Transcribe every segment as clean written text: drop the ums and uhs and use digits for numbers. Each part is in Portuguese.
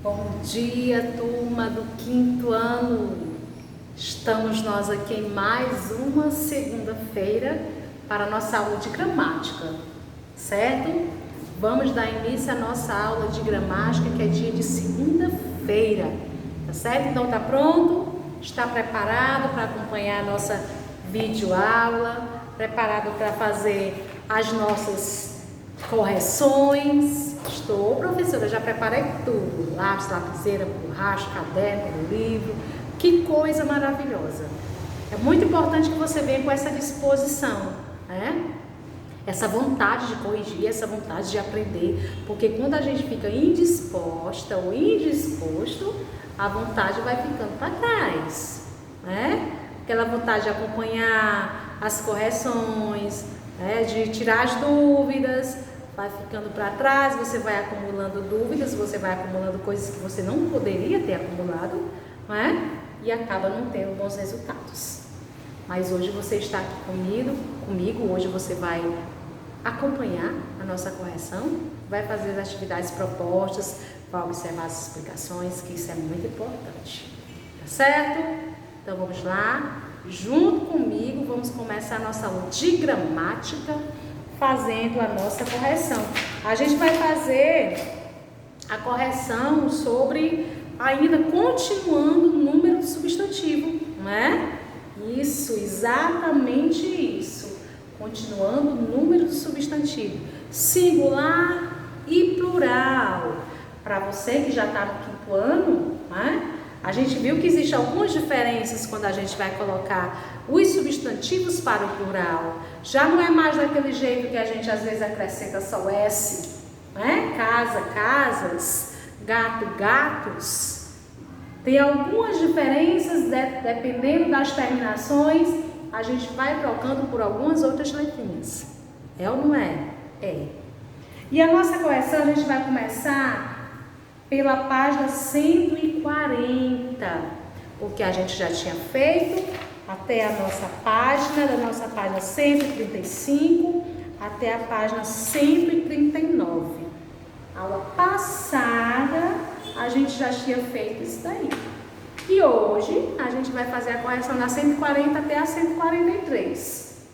Bom dia, turma do quinto ano. Estamos nós aqui em mais uma segunda-feira para a nossa aula de gramática, certo? Vamos dar início à nossa aula de gramática, que é dia de segunda-feira, tá certo? Então tá pronto? Está preparado para acompanhar a nossa videoaula? Preparado para fazer as nossas correções? Estou, professora, já preparei tudo, lápis, lapiseira, borracha, caderno, livro, que coisa maravilhosa. É muito importante que você venha com essa disposição, né? Essa vontade de corrigir, essa vontade de aprender, porque quando a gente fica indisposta ou indisposto, a vontade vai ficando para trás, né? Aquela vontade de acompanhar as correções, né? De tirar as dúvidas, vai ficando para trás, você vai acumulando dúvidas, você vai acumulando coisas que você não poderia ter acumulado, não é? E acaba não tendo bons resultados. Mas hoje você está aqui comigo, hoje você vai acompanhar a nossa correção, vai fazer as atividades propostas, vai observar as explicações, que isso é muito importante, tá certo? Então vamos lá, junto comigo, vamos começar a nossa aula de gramática, fazendo a nossa correção. A gente vai fazer a correção sobre, ainda continuando o número do substantivo, não é? Isso, exatamente isso. Continuando o número do substantivo. Singular e plural. Para você que já está no quinto ano, né? A gente viu que existem algumas diferenças quando a gente vai colocar os substantivos para o plural. Já não é mais daquele jeito que a gente às vezes acrescenta só o S, né? Casa, casas, gato, gatos. Tem algumas diferenças, dependendo das terminações, a gente vai trocando por algumas outras letrinhas. É ou não é? É. E a nossa correção, a gente vai começar pela página 140, porque a gente já tinha feito até a nossa página, da nossa página 135 até a página 139. Aula passada, a gente já tinha feito isso daí. E hoje, a gente vai fazer a correção da 140 até a 143,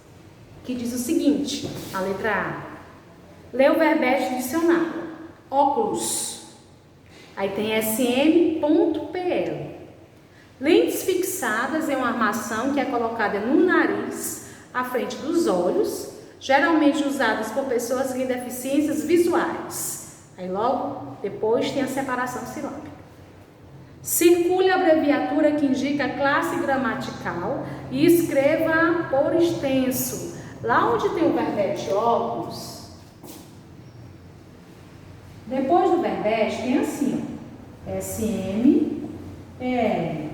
que diz o seguinte, a letra A. Lê o verbete do dicionário. Óculos. Aí tem SM.pl. Lentes fixadas é uma armação que é colocada no nariz, à frente dos olhos, geralmente usadas por pessoas com deficiências visuais. Aí logo depois tem a separação silábica. Circule a abreviatura que indica a classe gramatical e escreva por extenso. Lá onde tem o verbete óculos, depois do verbete tem assim, ó, SM, L.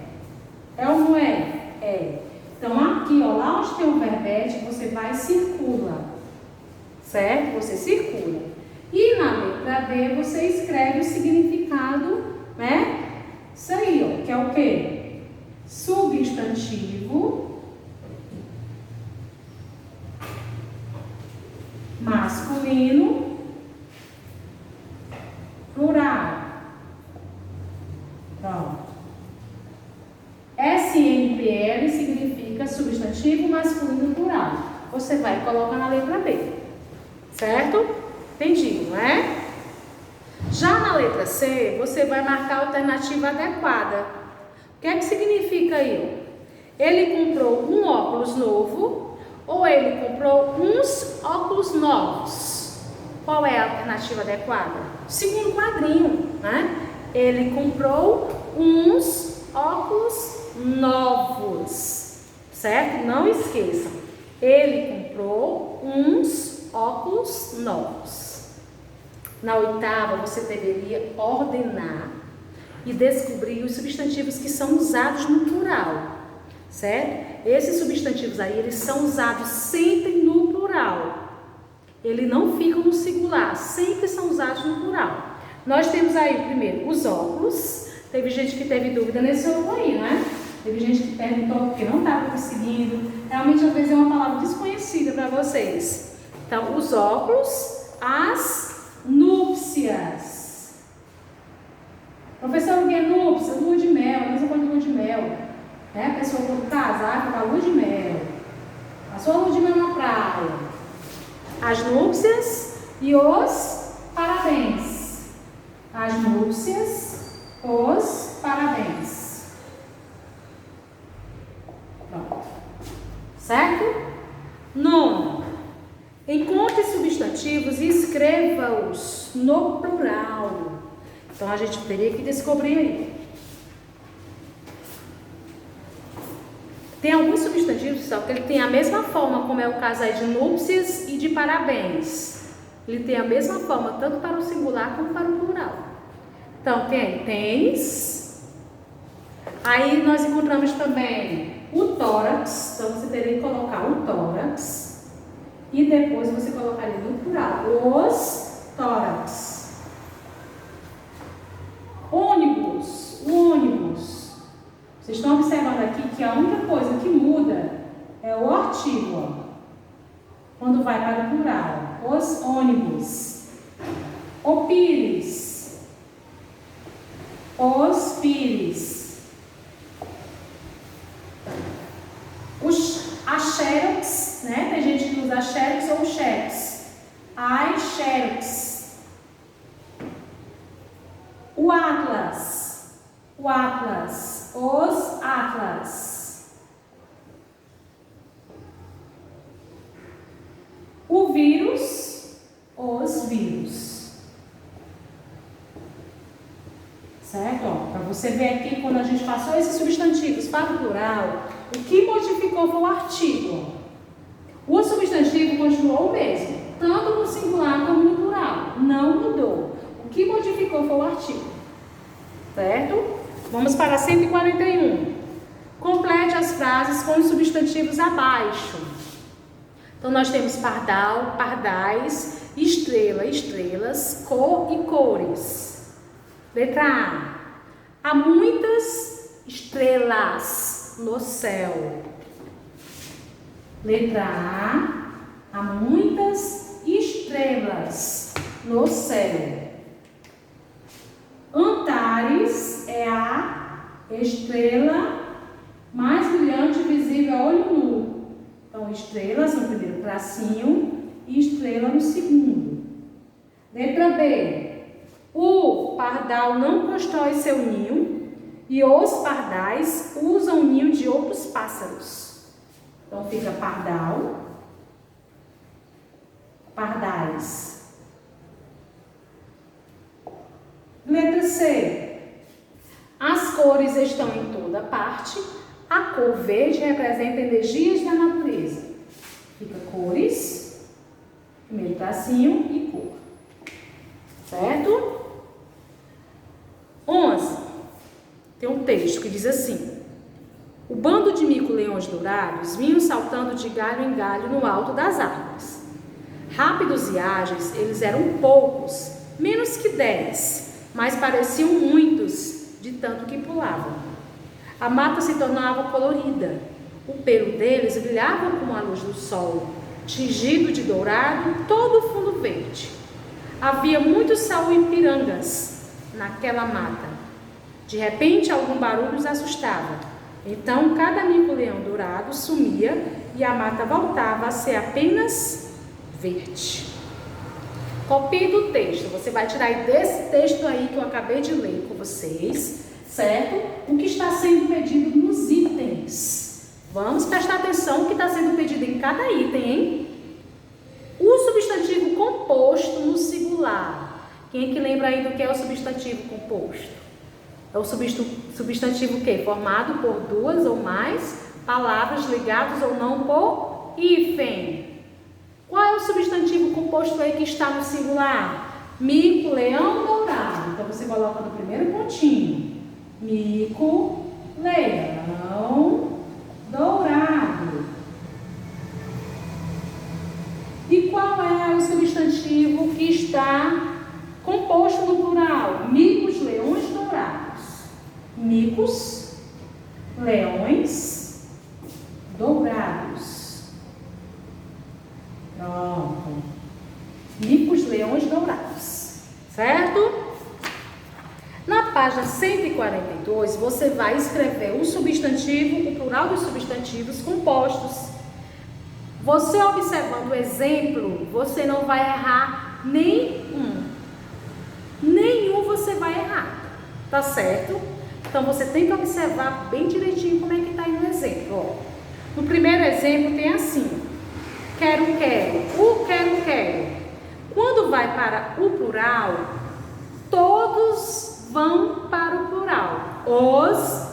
É ou não é? É. Então aqui, ó, lá onde tem o verbete, você vai e circula, certo? Você circula. E na letra D você escreve o significado, né? Isso aí, ó, que é o quê? Substantivo masculino plural. Pronto. SNPL significa substantivo masculino plural. Você vai colocar na letra B. Certo? Entendido, não é? Já na letra C, você vai marcar a alternativa adequada. O que é que significa aí? Ele comprou um óculos novo ou ele comprou uns óculos novos? Qual é a alternativa adequada? Segundo quadrinho, né? Ele comprou uns óculos novos, certo? Não esqueçam. Ele comprou uns óculos novos. Na oitava, você deveria ordenar e descobrir os substantivos que são usados no plural, certo? Esses substantivos aí, eles são usados sempre no plural. Eles não ficam no singular, sempre são usados no plural. Nós temos aí, primeiro, os óculos. Teve gente que teve dúvida nesse óculos aí, né? Teve gente que perguntou porque não estava conseguindo. Realmente, às vezes, é uma palavra desconhecida para vocês. Então, os óculos, as núpcias. Professor, o que é núpcias? Lua de mel, a mesma coisa de lua de mel. Né? A pessoa quando casar, vai para lua de mel. A sua lua de mel na praia. As núpcias e os parabéns. As núpcias, os parabéns. Pronto. Certo? Nono. Encontre substantivos e escreva-os no plural. Então a gente teria que descobrir aí. Tem alguns substantivos, só que ele tem a mesma forma, como é o caso aí de núpcias e de parabéns. Ele tem a mesma forma, tanto para o singular como para o plural. Então, tem aí tênis. Aí nós encontramos também o tórax. Então, você teria que colocar o tórax. E depois você colocaria no plural. Os tórax. Ônibus. O ônibus. Vocês estão observando aqui que a única coisa que muda é o artigo, ó, quando vai para o plural. Os ônibus. O pires. Os pires. A xerox, né? Tem gente que usa xerox ou xerox. As xerox. O atlas. O atlas. Os atlas. O vírus, os vírus. Certo? Para você ver aqui, quando a gente passou esses substantivos para o plural, o que modificou foi o artigo. O substantivo continuou o mesmo, tanto no singular como no plural. Não mudou. O que modificou foi o artigo. Certo? Vamos para 141. Complete as frases com os substantivos abaixo. Então, nós temos pardal, pardais, estrela, estrelas, cor e cores. Letra A. Há muitas estrelas no céu. Letra A. Há muitas estrelas no céu. Antares é a estrela mais brilhante visível a olho nu. Então, estrelas no primeiro tracinho e estrela no segundo. Letra B. O pardal não constrói seu ninho e os pardais usam o ninho de outros pássaros. Então, fica pardal, pardais. Letra C. As cores estão em toda parte. A cor verde representa energias da natureza. Fica cores, primeiro tracinho e cor. Certo? 11. Tem um texto que diz assim: o bando de mico-leões dourados vinham saltando de galho em galho no alto das árvores. Rápidos e ágeis, eles eram poucos, menos que 10, mas pareciam muitos, de tanto que pulavam. A mata se tornava colorida. O pelo deles brilhava como a luz do sol, tingido de dourado todo o fundo verde. Havia muitos saúpirangas naquela mata. De repente, algum barulho os assustava. Então, cada mico-leão dourado sumia e a mata voltava a ser apenas verde. Copie do texto. Você vai tirar aí desse texto aí que eu acabei de ler com vocês, certo? O que está sendo pedido nos itens. Vamos prestar atenção no que está sendo pedido em cada item, hein? O substantivo composto no singular. Quem é que lembra aí do que é o substantivo composto? É o substantivo o quê? Formado por duas ou mais palavras ligadas ou não por hífen. Qual é o substantivo composto aí que está no singular? Mico, leão, dourado. Então, você coloca no primeiro pontinho. Mico, leão, dourado. E qual é o substantivo que está composto no plural? Micos, leões, dourados. Micos, leões, dourados. Pronto. Micos, leões, dourados. Certo? Na página 142, você vai escrever o substantivo, o plural dos substantivos compostos. Você observando o exemplo, você não vai errar nenhum. Nenhum você vai errar, tá certo? Então você tem que observar bem direitinho como é que tá aí no exemplo. Ó. No primeiro exemplo tem assim: quero, quero, o quero, quero. Quando vai para o plural, todos vão para o plural. Os,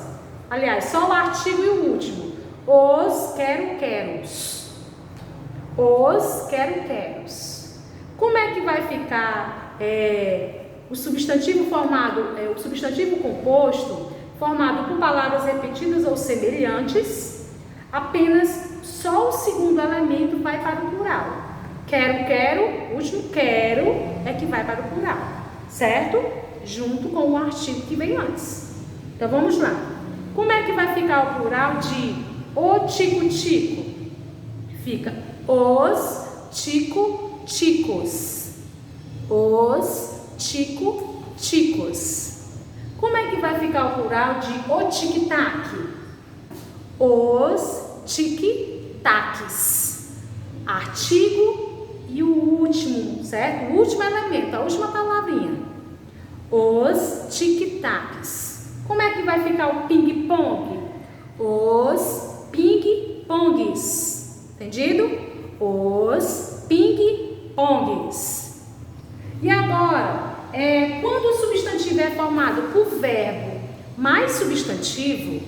aliás, só o artigo e o último. Os quero, queros. Os quero, queros. Como é que vai ficar o substantivo formado, o substantivo composto, formado por palavras repetidas ou semelhantes? Apenas só o segundo elemento vai para o plural. Quero, quero, o último quero é que vai para o plural, certo? Junto com o artigo que vem antes. Então vamos lá. Como é que vai ficar o plural de o tico-tico? Fica os tico-ticos. Os tico-ticos. Como é que vai ficar o plural de o tic-tac? Os tic-tacs. Artigo e o último, certo? O último elemento, a última palavrinha. Os tic-tacs. Como é que vai ficar o ping-pong? Os ping-pongs. Entendido? Os ping-pongs. E agora, quando o substantivo é formado por verbo mais substantivo,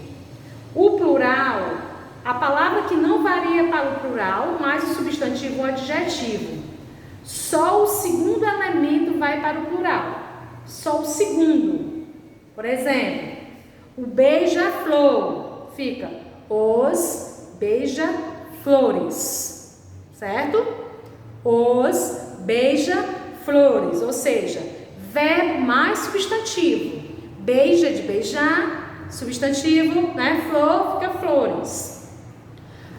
o plural, a palavra que não varia para o plural, mais o substantivo ou adjetivo, só o segundo elemento vai para o plural. Só o segundo. Por exemplo, o beija-flor fica os beija-flores. Certo? Os beija-flores, ou seja, verbo mais substantivo. Beija de beijar, substantivo, né? Flor fica flores.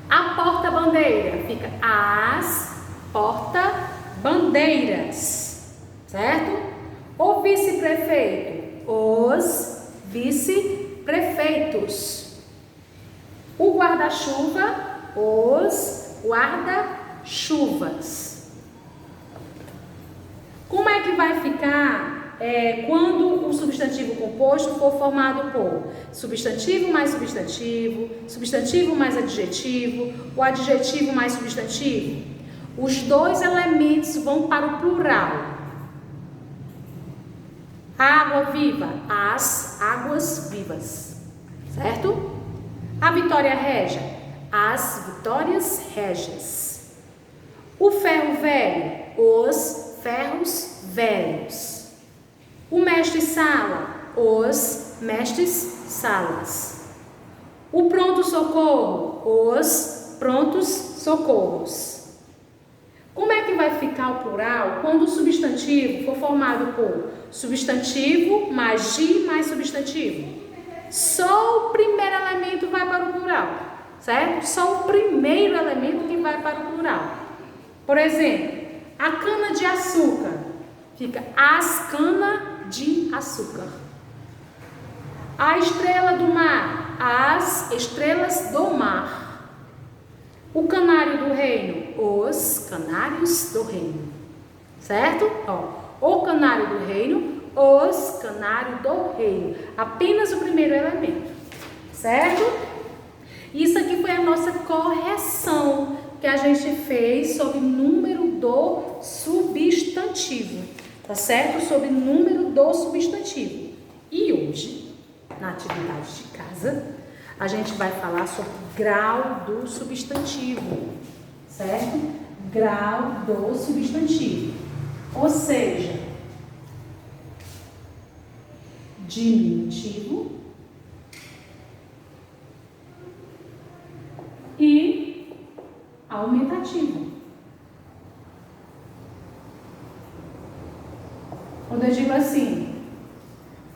A porta-bandeira fica as porta-bandeiras, certo? O vice-prefeito, os vice-prefeitos. O guarda-chuva, os guarda-chuvas. Como é que vai ficar quando o substantivo composto for formado por substantivo mais substantivo, substantivo mais adjetivo, o adjetivo mais substantivo? Os dois elementos vão para o plural. Água viva, as águas vivas, certo? A Vitória Régia, as vitórias régias. O ferro velho, os ferros velhos. O mestre-sala, os mestres-salas. O pronto-socorro, os prontos-socorros. Como é que vai ficar o plural quando o substantivo for formado por substantivo mais de mais substantivo? Só o primeiro elemento vai para o plural, certo? Só o primeiro elemento que vai para o plural. Por exemplo, a cana-de-açúcar fica as cana-de-açúcar. A estrela do mar, as estrelas do mar. O canário do reino, os canários do reino, certo? O canário do reino, os canários do reino. Apenas o primeiro elemento, certo? Isso aqui foi a nossa correção que a gente fez sobre o número do substantivo, tá certo? Sobre o número do substantivo. E hoje, na atividade de casa, a gente vai falar sobre grau do substantivo, certo? Grau do substantivo. Ou seja, diminutivo e aumentativo. Quando eu digo assim,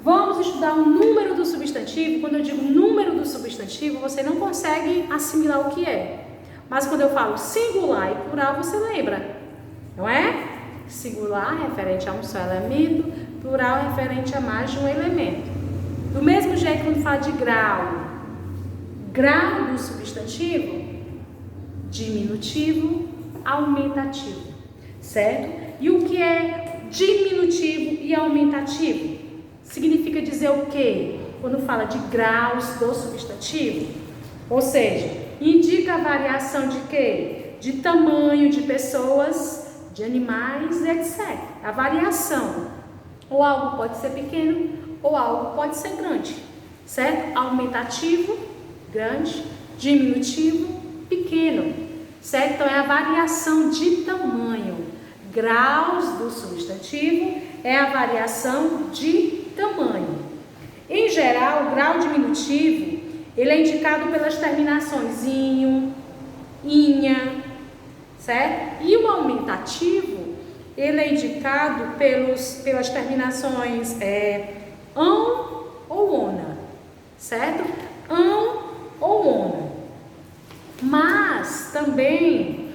vamos estudar o número do substantivo. Quando eu digo número do substantivo, você não consegue assimilar o que é. Mas quando eu falo singular e plural, você lembra, não é? Singular referente a um só elemento, plural referente a mais de um elemento. Do mesmo jeito quando fala de grau, grau do substantivo, diminutivo, aumentativo, certo? E o que é diminutivo e aumentativo? Significa dizer o quê? Quando fala de graus do substantivo, ou seja, indica a variação de quê? De tamanho de pessoas, de animais, etc. A variação. Ou algo pode ser pequeno, ou algo pode ser grande, certo? Aumentativo, grande, diminutivo, pequeno, certo? Então é a variação de tamanho. Graus do substantivo é a variação de tamanho. Em geral, o grau diminutivo, ele é indicado pelas terminações inho, inha, certo? E o aumentativo, ele é indicado pelas terminações ão ou ona, certo? Ão ou ona. Mas também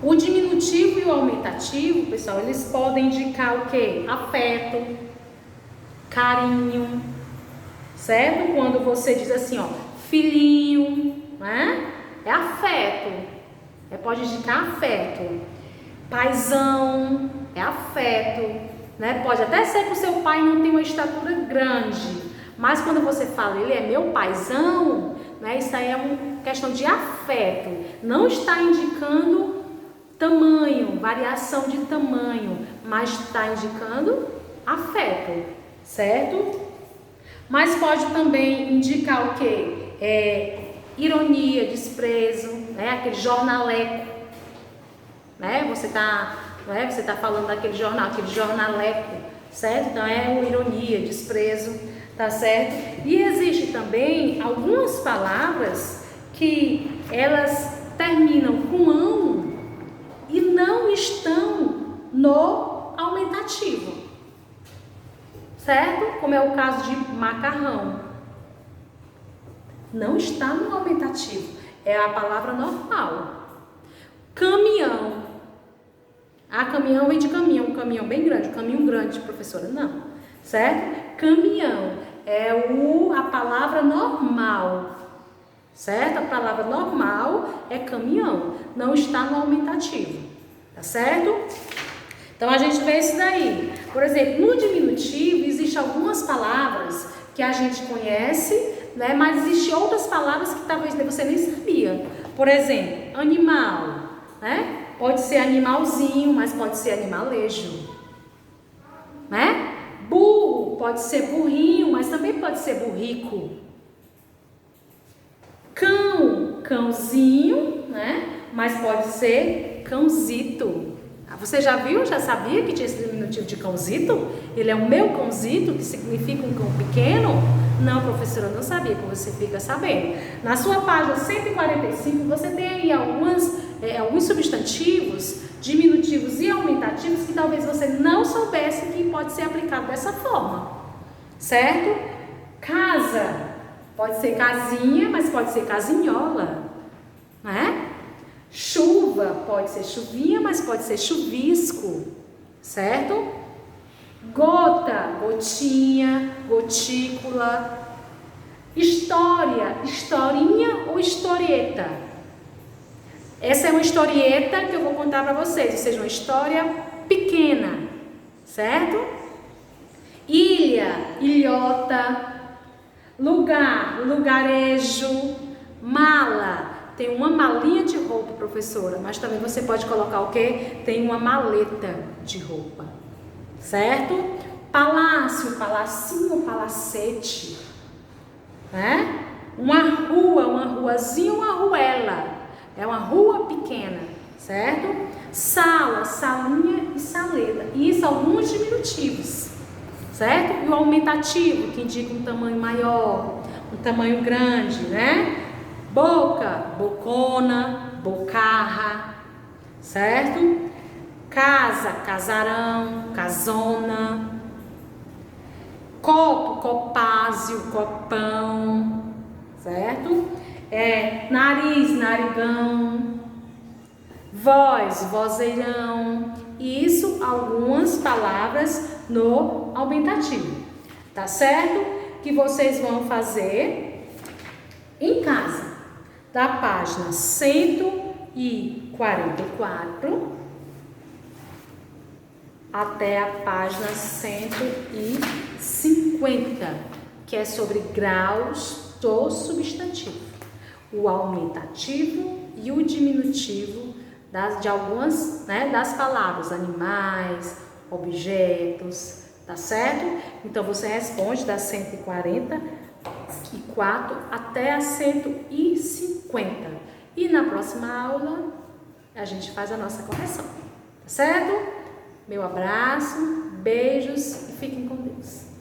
o diminutivo e o aumentativo, pessoal, eles podem indicar o quê? Afeto, carinho, certo? Quando você diz assim, ó, filhinho, né? É afeto, pode indicar afeto. Paizão, é afeto, né? Pode até ser que o seu pai não tenha uma estatura grande, mas quando você fala, ele é meu paizão, né? Isso aí é uma questão de afeto, não está indicando tamanho, variação de tamanho, mas está indicando afeto, certo? Mas pode também indicar o quê? Ironia, desprezo, né? Aquele jornaleco, né? Você tá falando daquele jornal, aquele jornaleco, certo? Então é uma ironia, desprezo, tá certo? E existe também algumas palavras que elas terminam com ão e não estão no aumentativo, certo? Como é o caso de macarrão. Não está no aumentativo, é a palavra normal. Caminhão. Caminhão vem de caminhão, um caminhão bem grande, um caminhão grande, professora, não, certo? Caminhão é a palavra normal, certo? A palavra normal é caminhão, não está no aumentativo, tá certo? Então a gente vê isso daí. Por exemplo, no diminutivo existem algumas palavras que a gente conhece, né? Mas existem outras palavras que talvez você nem sabia. Por exemplo, animal, né? Pode ser animalzinho, mas pode ser animalejo, né? Burro pode ser burrinho, mas também pode ser burrico. Cão, cãozinho, né? Mas pode ser cãozito. Você já viu, já sabia que tinha esse diminutivo de cãozito? Ele é o meu cãozito, que significa um cão pequeno? Não, professora, eu não sabia, que você fica sabendo. Na sua página 145, você tem aí alguns substantivos, diminutivos e aumentativos que talvez você não soubesse que pode ser aplicado dessa forma, certo? Casa, pode ser casinha, mas pode ser casinhola, né? Chuva, pode ser chuvinha, mas pode ser chuvisco, certo? Gota, gotinha, gotícula. História, historinha ou historieta. Essa é uma historieta que eu vou contar para vocês, ou seja, uma história pequena, certo? Ilha, ilhota. Lugar, lugarejo. Mala. Tem uma malinha de roupa, professora, mas também você pode colocar o quê? Tem uma maleta de roupa, certo? Palácio, palacinho, palacete, né? Uma rua, uma ruazinha, uma ruela, é uma rua pequena, certo? Sala, salinha e saleta, e isso alguns diminutivos, certo? E o aumentativo, que indica um tamanho maior, um tamanho grande, né? Boca, bocona, bocarra, certo? Casa, casarão, casona. Copo, copázio, copão, certo? Nariz, narigão. Voz, vozeirão. Isso, algumas palavras no aumentativo, tá certo? que vocês vão fazer em casa, da página 144 até a página 150, que é sobre graus do substantivo, o aumentativo e o diminutivo de algumas, das palavras, animais, objetos, tá certo? Então, você responde das 144 até a 150. E na próxima aula, a gente faz a nossa correção, tá certo? Meu abraço, beijos e fiquem com Deus.